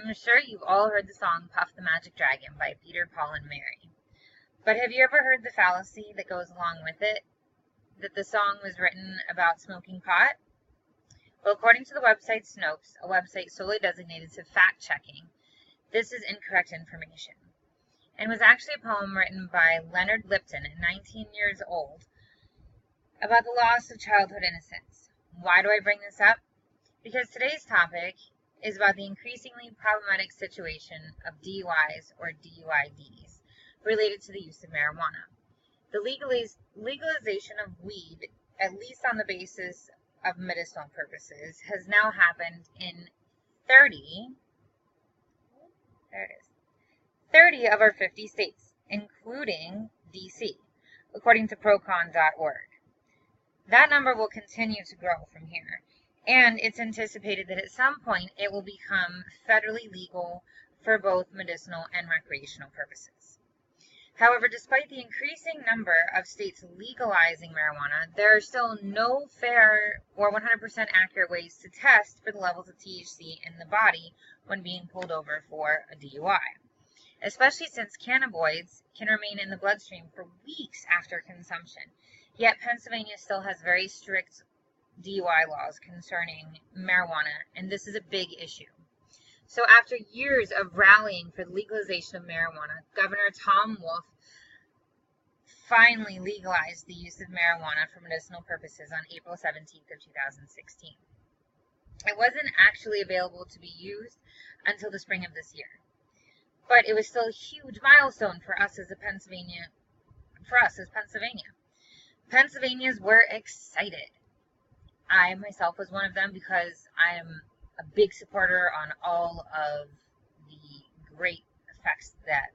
I'm sure you've all heard the song Puff the Magic Dragon by Peter, Paul, and Mary. But have you ever heard the fallacy that goes along with it? That the song was written about smoking pot? Well, according to the website Snopes, a website solely designated to fact-checking, this is incorrect information. And was actually a poem written by Leonard Lipton at 19 years old about the loss of childhood innocence. Why do I bring this up? Because today's topic is about the increasingly problematic situation of DUIs or DUIDs related to the use of marijuana. The legalization of weed, at least on the basis of medicinal purposes, has now happened in 30 of our 50 states, including DC, according to procon.org. That number will continue to grow from here, and it's anticipated that at some point it will become federally legal for both medicinal and recreational purposes. However, despite the increasing number of states legalizing marijuana, there are still no fair or 100% accurate ways to test for the levels of THC in the body when being pulled over for a DUI, especially since cannabinoids can remain in the bloodstream for weeks after consumption. Yet Pennsylvania still has very strict DUI laws concerning marijuana, and this is a big issue. So after years of rallying for the legalization of marijuana, Governor Tom Wolf finally legalized the use of marijuana for medicinal purposes on April 17th of 2016. It wasn't actually available to be used until the spring of this year, but it was still a huge milestone for us as Pennsylvania. Pennsylvanians were excited. I myself was one of them because I am a big supporter on all of the great effects that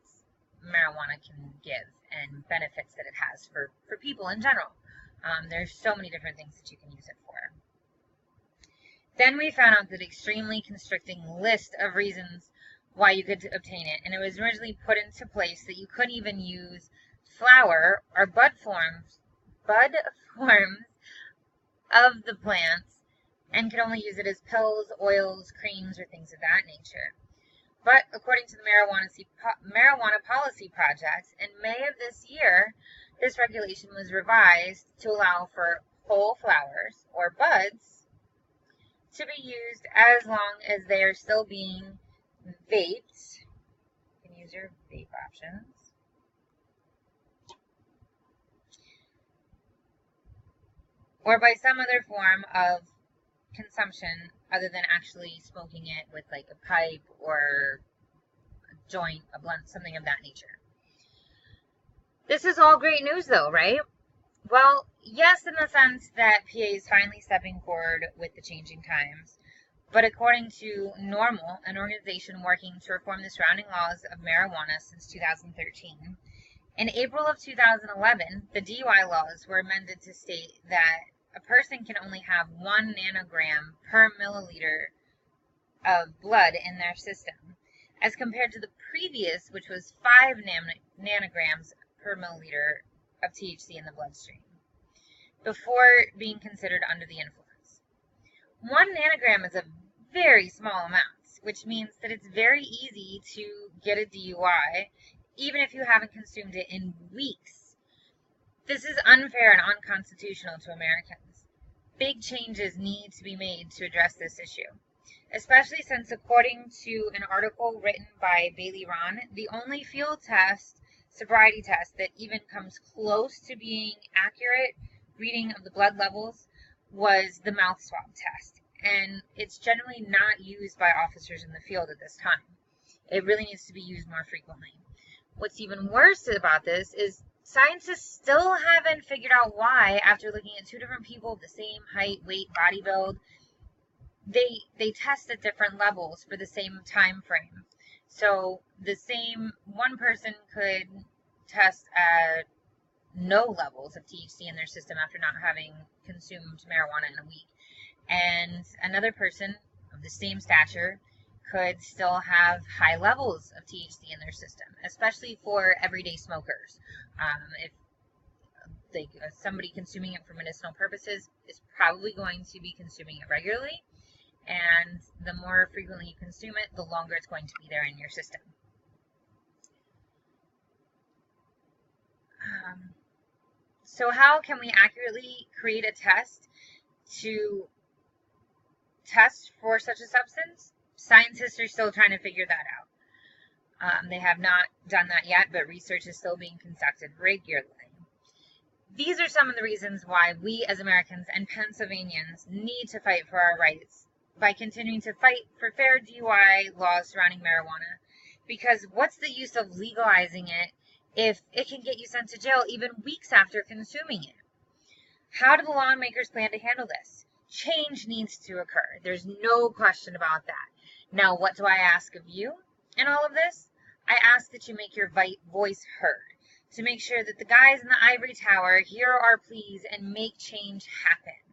marijuana can give and benefits that it has for people in general. There's so many different things that you can use it for. Then we found out that extremely constricting list of reasons why you could obtain it, and it was originally put into place that you couldn't even use flower or bud forms of the plants, and could only use it as pills, oils, creams, or things of that nature. But according to the Marijuana Policy Project, in May of this year, this regulation was revised to allow for whole flowers or buds to be used as long as they are still being vaped. You can use your vape options. Or by some other form of consumption other than actually smoking it with like a pipe or a joint, a blunt, something of that nature. This is all great news though, right? Well, yes, in the sense that PA is finally stepping forward with the changing times, but according to NORML, an organization working to reform the surrounding laws of marijuana since 2013, in April of 2011, the DUI laws were amended to state that a person can only have 1 nanogram per milliliter of blood in their system, as compared to the previous, which was 5 nanograms per milliliter of THC in the bloodstream, before being considered under the influence. 1 nanogram is a very small amount, which means that it's very easy to get a DUI, even if you haven't consumed it in weeks. This is unfair and unconstitutional to Americans. Big changes need to be made to address this issue, especially since, according to an article written by Bailey Ron, the only field sobriety test that even comes close to being accurate reading of the blood levels was the mouth swab test, and it's generally not used by officers in the field at this time. It really needs to be used more frequently. What's even worse about this is scientists still haven't figured out why, after looking at 2 different people of the same height, weight, body build, they test at different levels for the same time frame. So the same one person could test at no levels of THC in their system after not having consumed marijuana in a week, and another person of the same stature could still have high levels of THC in their system, especially for everyday smokers. If somebody consuming it for medicinal purposes is probably going to be consuming it regularly, and the more frequently you consume it, the longer it's going to be there in your system. So how can we accurately create a test to test for such a substance? Scientists are still trying to figure that out. They have not done that yet, but research is still being conducted regularly. These are some of the reasons why we as Americans and Pennsylvanians need to fight for our rights by continuing to fight for fair DUI laws surrounding marijuana. Because what's the use of legalizing it if it can get you sent to jail even weeks after consuming it? How do the lawmakers plan to handle this? Change needs to occur. There's no question about that. Now, what do I ask of you in all of this? I ask that you make your voice heard, to make sure that the guys in the ivory tower hear our pleas and make change happen.